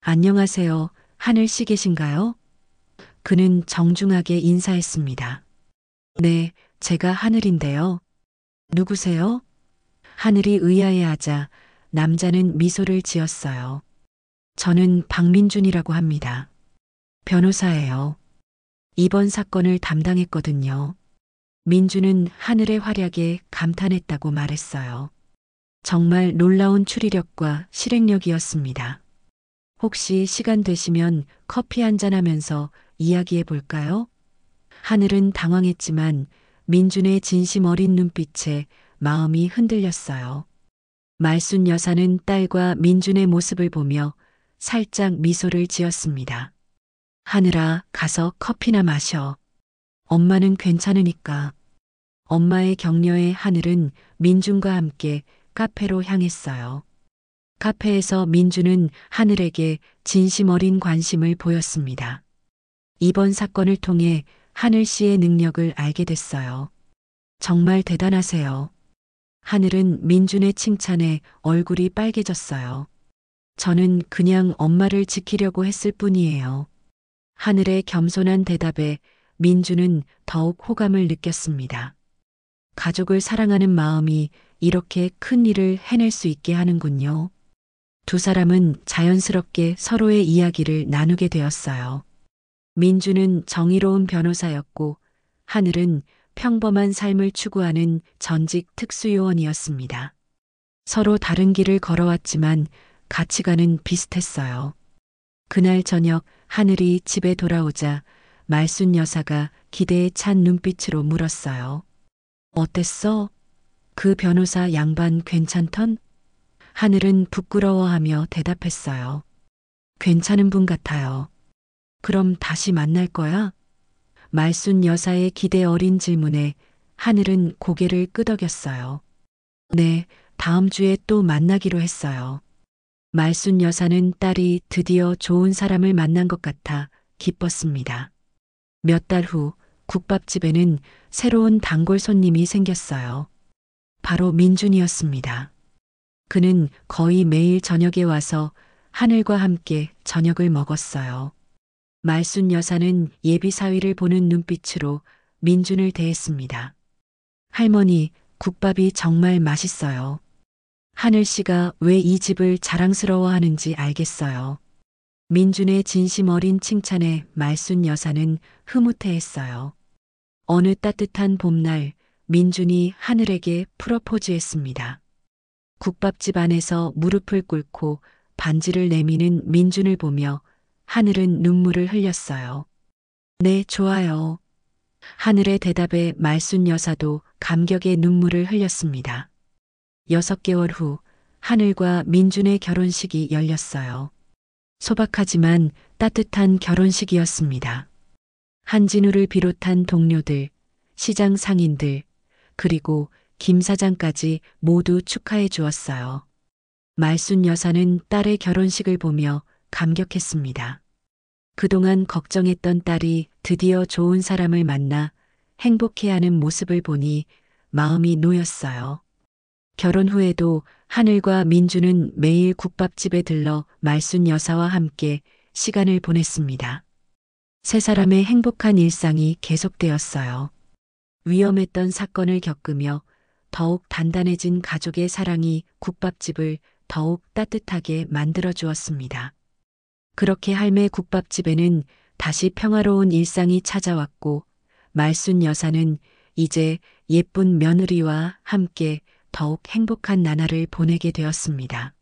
안녕하세요. 하늘 씨 계신가요? 그는 정중하게 인사했습니다. 네, 제가 하늘인데요. 누구세요? 하늘이 의아해하자 남자는 미소를 지었어요. 저는 박민준이라고 합니다. 변호사예요. 이번 사건을 담당했거든요. 민준은 하늘의 활약에 감탄했다고 말했어요. 정말 놀라운 추리력과 실행력이었습니다. 혹시 시간 되시면 커피 한잔 하면서 이야기해 볼까요? 하늘은 당황했지만 민준의 진심 어린 눈빛에 마음이 흔들렸어요. 말순 여사는 딸과 민준의 모습을 보며 살짝 미소를 지었습니다. 하늘아, 가서 커피나 마셔. 엄마는 괜찮으니까. 엄마의 격려에 하늘은 민준과 함께 카페로 향했어요. 카페에서 민준은 하늘에게 진심 어린 관심을 보였습니다. 이번 사건을 통해 하늘 씨의 능력을 알게 됐어요. 정말 대단하세요. 하늘은 민준의 칭찬에 얼굴이 빨개졌어요. 저는 그냥 엄마를 지키려고 했을 뿐이에요. 하늘의 겸손한 대답에 민준은 더욱 호감을 느꼈습니다. 가족을 사랑하는 마음이 이렇게 큰 일을 해낼 수 있게 하는군요. 두 사람은 자연스럽게 서로의 이야기를 나누게 되었어요. 민준은 정의로운 변호사였고 하늘은 평범한 삶을 추구하는 전직 특수요원이었습니다. 서로 다른 길을 걸어왔지만 가치관은 비슷했어요. 그날 저녁 하늘이 집에 돌아오자 말순 여사가 기대에 찬 눈빛으로 물었어요. 어땠어? 그 변호사 양반 괜찮던? 하늘은 부끄러워하며 대답했어요. 괜찮은 분 같아요. 그럼 다시 만날 거야? 말순 여사의 기대 어린 질문에 하늘은 고개를 끄덕였어요. 네, 다음 주에 또 만나기로 했어요. 말순 여사는 딸이 드디어 좋은 사람을 만난 것 같아 기뻤습니다. 몇 달 후 국밥집에는 새로운 단골 손님이 생겼어요. 바로 민준이었습니다. 그는 거의 매일 저녁에 와서 하늘과 함께 저녁을 먹었어요. 말순 여사는 예비 사위를 보는 눈빛으로 민준을 대했습니다. 할머니, 국밥이 정말 맛있어요. 하늘 씨가 왜 이 집을 자랑스러워하는지 알겠어요. 민준의 진심 어린 칭찬에 말순 여사는 흐뭇해했어요. 어느 따뜻한 봄날 민준이 하늘에게 프로포즈했습니다. 국밥집 안에서 무릎을 꿇고 반지를 내미는 민준을 보며 하늘은 눈물을 흘렸어요. 네, 좋아요. 하늘의 대답에 말순 여사도 감격의 눈물을 흘렸습니다. 6개월 후 하늘과 민준의 결혼식이 열렸어요. 소박하지만 따뜻한 결혼식이었습니다. 한진우를 비롯한 동료들, 시장 상인들, 그리고 김 사장까지 모두 축하해 주었어요. 말순 여사는 딸의 결혼식을 보며 감격했습니다. 그동안 걱정했던 딸이 드디어 좋은 사람을 만나 행복해하는 모습을 보니 마음이 놓였어요. 결혼 후에도 하늘과 민주는 매일 국밥집에 들러 말순 여사와 함께 시간을 보냈습니다. 세 사람의 행복한 일상이 계속되었어요. 위험했던 사건을 겪으며 더욱 단단해진 가족의 사랑이 국밥집을 더욱 따뜻하게 만들어 주었습니다. 그렇게 할매 국밥집에는 다시 평화로운 일상이 찾아왔고 말순 여사는 이제 예쁜 며느리와 함께 더욱 행복한 나날을 보내게 되었습니다.